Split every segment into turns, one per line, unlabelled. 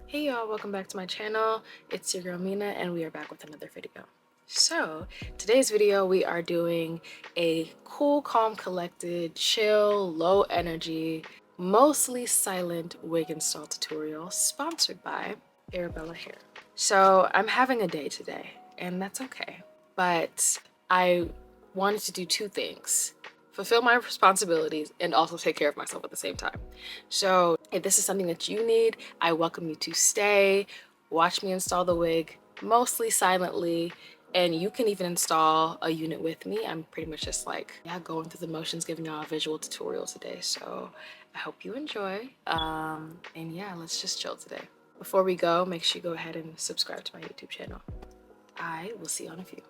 Hey y'all, welcome back to my channel. It's your girl Mina and we are back with another video. So today's video we are doing a cool, calm, collected, chill, low energy, mostly silent wig install tutorial sponsored by Arabella Hair. So I'm having a day today and that's okay, but I wanted to do two things: fulfill my responsibilities and also take care of myself at the same time. So if this is something that you need, I welcome you to stay, watch me install the wig, mostly silently, and you can even install a unit with me. I'm pretty much just like, yeah, going through the motions, giving y'all a visual tutorial today. So I hope you enjoy. And yeah, let's just chill today. Before we go, make sure you go ahead and subscribe to my YouTube channel. I will see you on a few.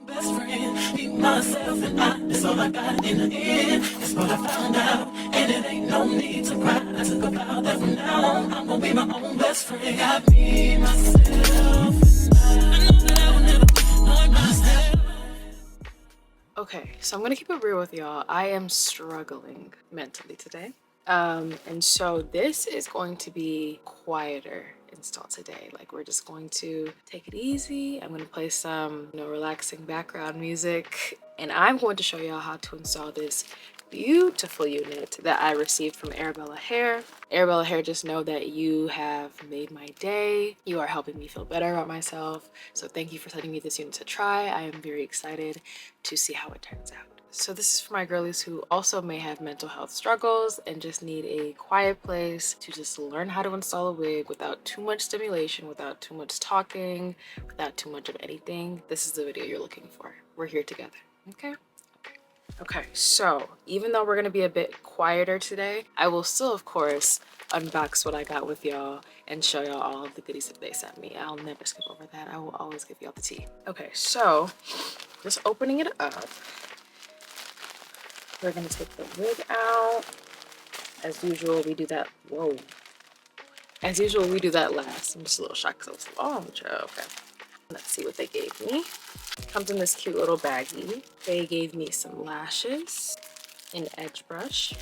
Best friend, me, myself, and I. That's all I got in the end. That's what I found out. And it ain't no need to cry. I took a vow that from now on, I'm gonna be my own best friend. Got me, myself, and I know that I will never find myself.
Okay, so I'm gonna keep it real with y'all. I am struggling mentally today. And so this is going to be quieter install today. Like, we're just going to take it easy. I'm gonna play some, relaxing background music, and I'm going to show y'all how to install this beautiful unit that I received from Arabella Hair. Arabella Hair, just know that you have made my day. You are helping me feel better about myself. So thank you for sending me this unit to try. I am very excited to see how it turns out. So this is for my girlies who also may have mental health struggles and just need a quiet place to just learn how to install a wig without too much stimulation, without too much talking, without too much of anything. This is the video you're looking for. We're here together, okay? Okay, so even though we're gonna be a bit quieter today, I will still, of course, unbox what I got with y'all and show y'all all of the goodies that they sent me. I'll never skip over that. I will always give y'all the tea. Okay, so just opening it up. We're gonna take the wig out. As usual, we do that. Whoa. As usual, we do that last. I'm just a little shocked because it was long. Okay. Let's see what they gave me. Comes in this cute little baggie. They gave me some lashes, an edge brush,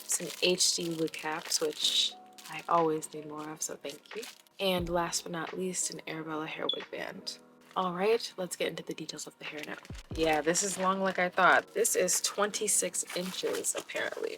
some HD wig caps, which I always need more of, so thank you. And last but not least, an Arabella hair wig band. All right, let's get into the details of the hair now. Yeah, this is long like I thought. This is 26 inches, apparently.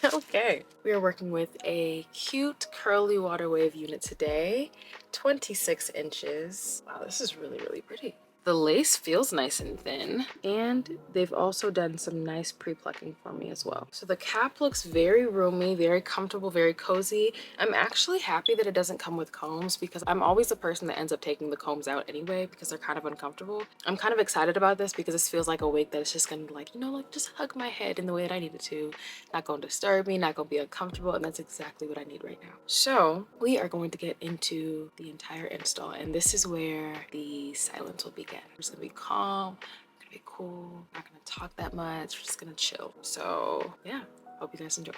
Okay, we are working with a cute curly water wave unit today. 26 inches. Wow, this is really, really pretty. The lace feels nice and thin, and they've also done some nice pre-plucking for me as well. So the cap looks very roomy, very comfortable, very cozy. I'm actually happy that it doesn't come with combs because I'm always the person that ends up taking the combs out anyway because they're kind of uncomfortable. I'm kind of excited about this because this feels like a wig that is just gonna like just hug my head in the way that I need it to. Not gonna disturb me, not gonna be uncomfortable, and that's exactly what I need right now. So we are going to get into the entire install, and this is where the silence will begin. We're just gonna be calm, we're gonna be cool, not gonna talk that much, we're just gonna chill. So yeah, hope you guys enjoy.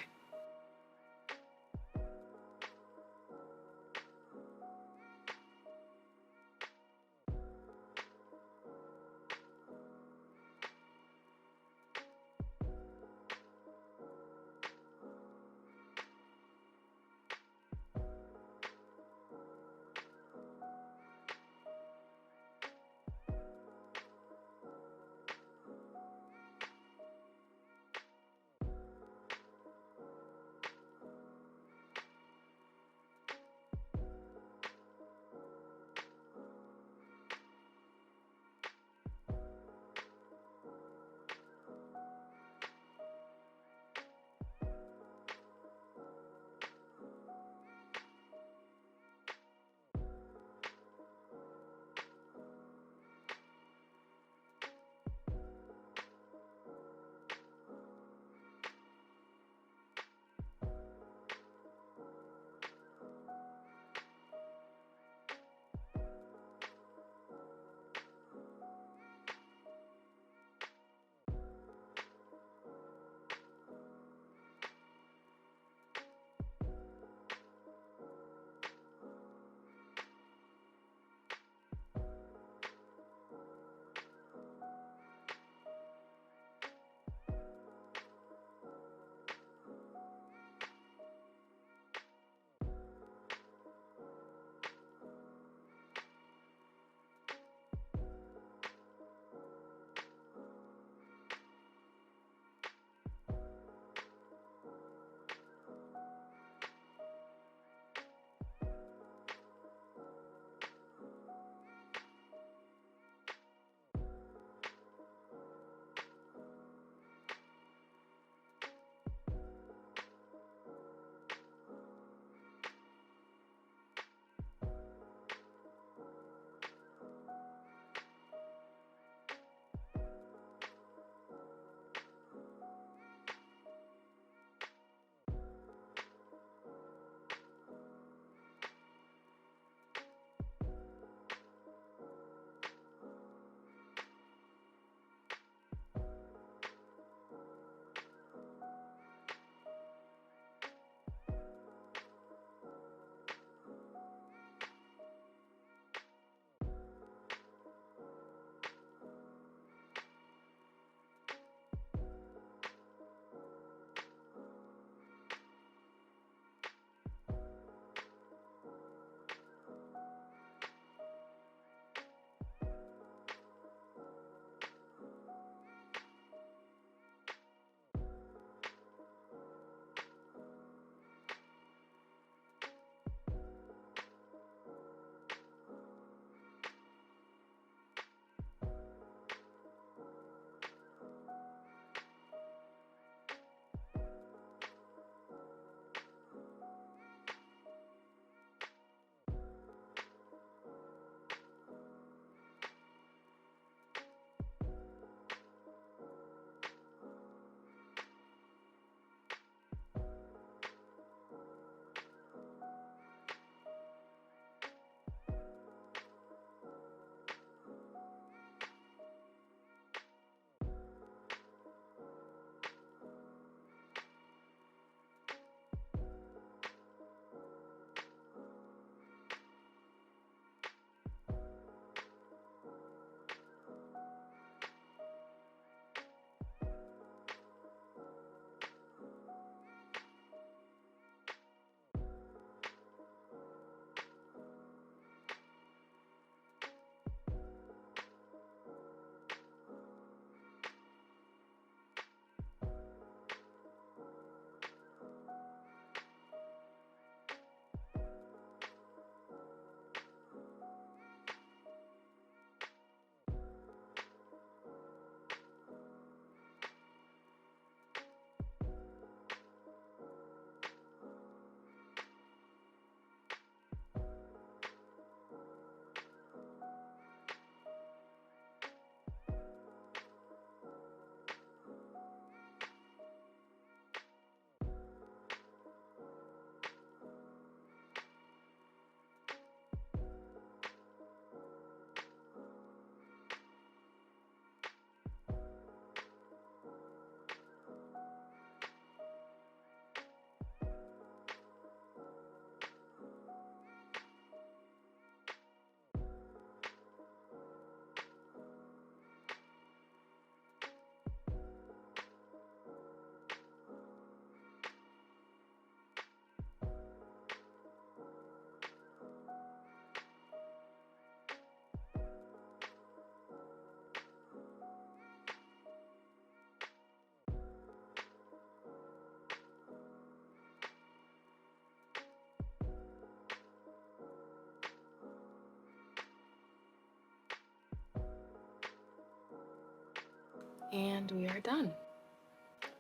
And we are done.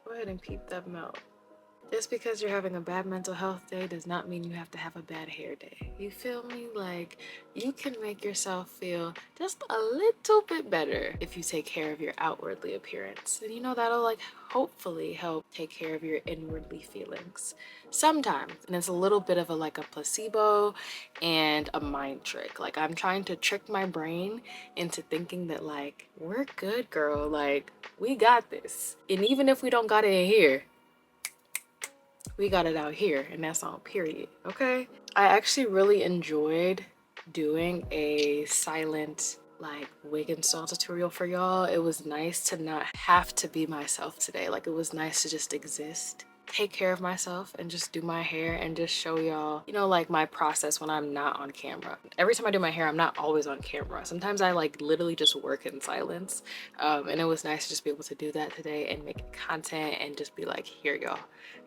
Go ahead and peep that melt. Just because you're having a bad mental health day does not mean you have to have a bad hair day. You feel me? Like, you can make yourself feel just a little bit better if you take care of your outwardly appearance. And you know, that'll like hopefully help take care of your inwardly feelings sometimes. And it's a little bit of a like a placebo and a mind trick. Like, I'm trying to trick my brain into thinking that like, we're good, girl. Like, we got this. And even if we don't got it in here, we got it out here, and that's on period. Okay, I actually really enjoyed doing a silent like wig install tutorial for y'all. It was nice to not have to be myself today. Like, it was nice to just exist, take care of myself, and just do my hair and just show y'all, you know, like my process when I'm not on camera. Every time I do my hair, I'm not always on camera. Sometimes I like literally just work in silence, and it was nice to just be able to do that today and make content and just be like, here y'all,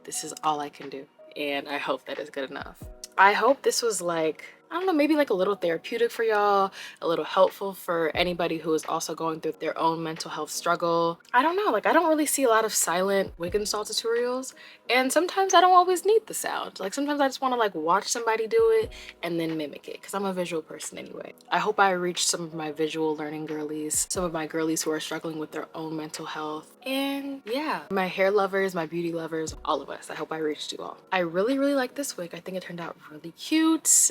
this is all I can do, and I hope that is good enough. I hope this was like, I don't know, maybe like a little therapeutic for y'all, a little helpful for anybody who is also going through their own mental health struggle. I don't know, like I don't really see a lot of silent wig install tutorials, and sometimes I don't always need the sound. Like, sometimes I just want to like watch somebody do it and then mimic it, because I'm a visual person anyway. I hope I reached some of my visual learning girlies, some of my girlies who are struggling with their own mental health. And yeah, my hair lovers, my beauty lovers, all of us, I hope I reached you all. I really like this wig. I think it turned out really cute.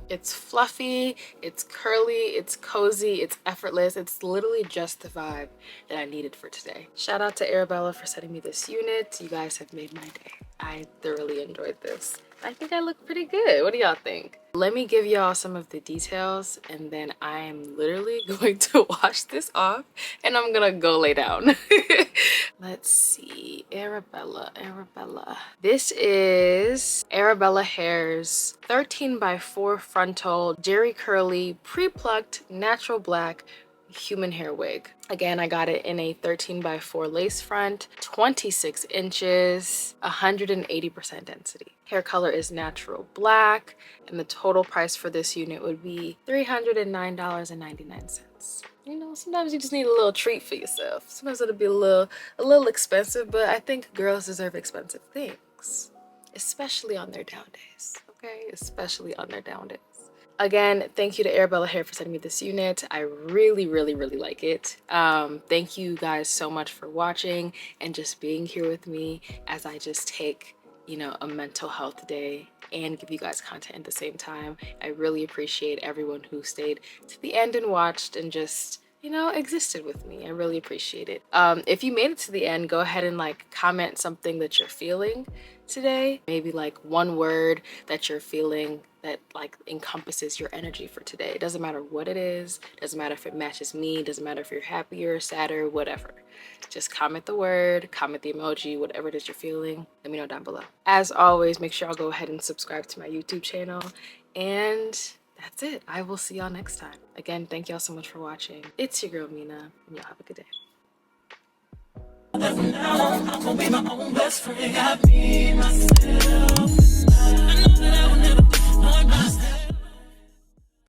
It's fluffy, it's curly, it's cozy, it's effortless. It's literally just the vibe that I needed for today. Shout out to Arabella for sending me this unit. You guys have made my day. I thoroughly enjoyed this. I think I look pretty good. What do y'all think? Let me give y'all some of the details, and then I am literally going to wash this off and I'm gonna go lay down. Let's see, Arabella. This is Arabella Hair's 13x4 frontal, jerry curly, pre-plucked, natural black human hair wig. Again, I got it in a 13x4 lace front, 26 inches, 180% density. Hair color is natural black, and the total price for this unit would be $309.99. You know, sometimes you just need a little treat for yourself. Sometimes it'll be a little expensive, but I think girls deserve expensive things, especially on their down days, okay? Especially on their down days. Again, thank you to Arabella Hair for sending me this unit. I really like it. Thank you guys so much for watching and just being here with me as I just take, you know, a mental health day and give you guys content at the same time. I really appreciate everyone who stayed to the end and watched and just, you know, existed with me. I really appreciate it. If you made it to the end, go ahead and like comment something that you're feeling today. Maybe like one word that you're feeling that like encompasses your energy for today. It doesn't matter what it is, doesn't matter if it matches me, doesn't matter if you're happier, sadder, whatever. Just comment the word, comment the emoji, whatever it is you're feeling. Let me know down below. As always, make sure y'all go ahead and subscribe to my YouTube channel. And that's it. I will see y'all next time. Again, thank y'all so much for watching. It's your girl Mina, and y'all have a good day.
From now on, I'm gonna be my own best friend. Got me, myself, and I know that I will never find myself.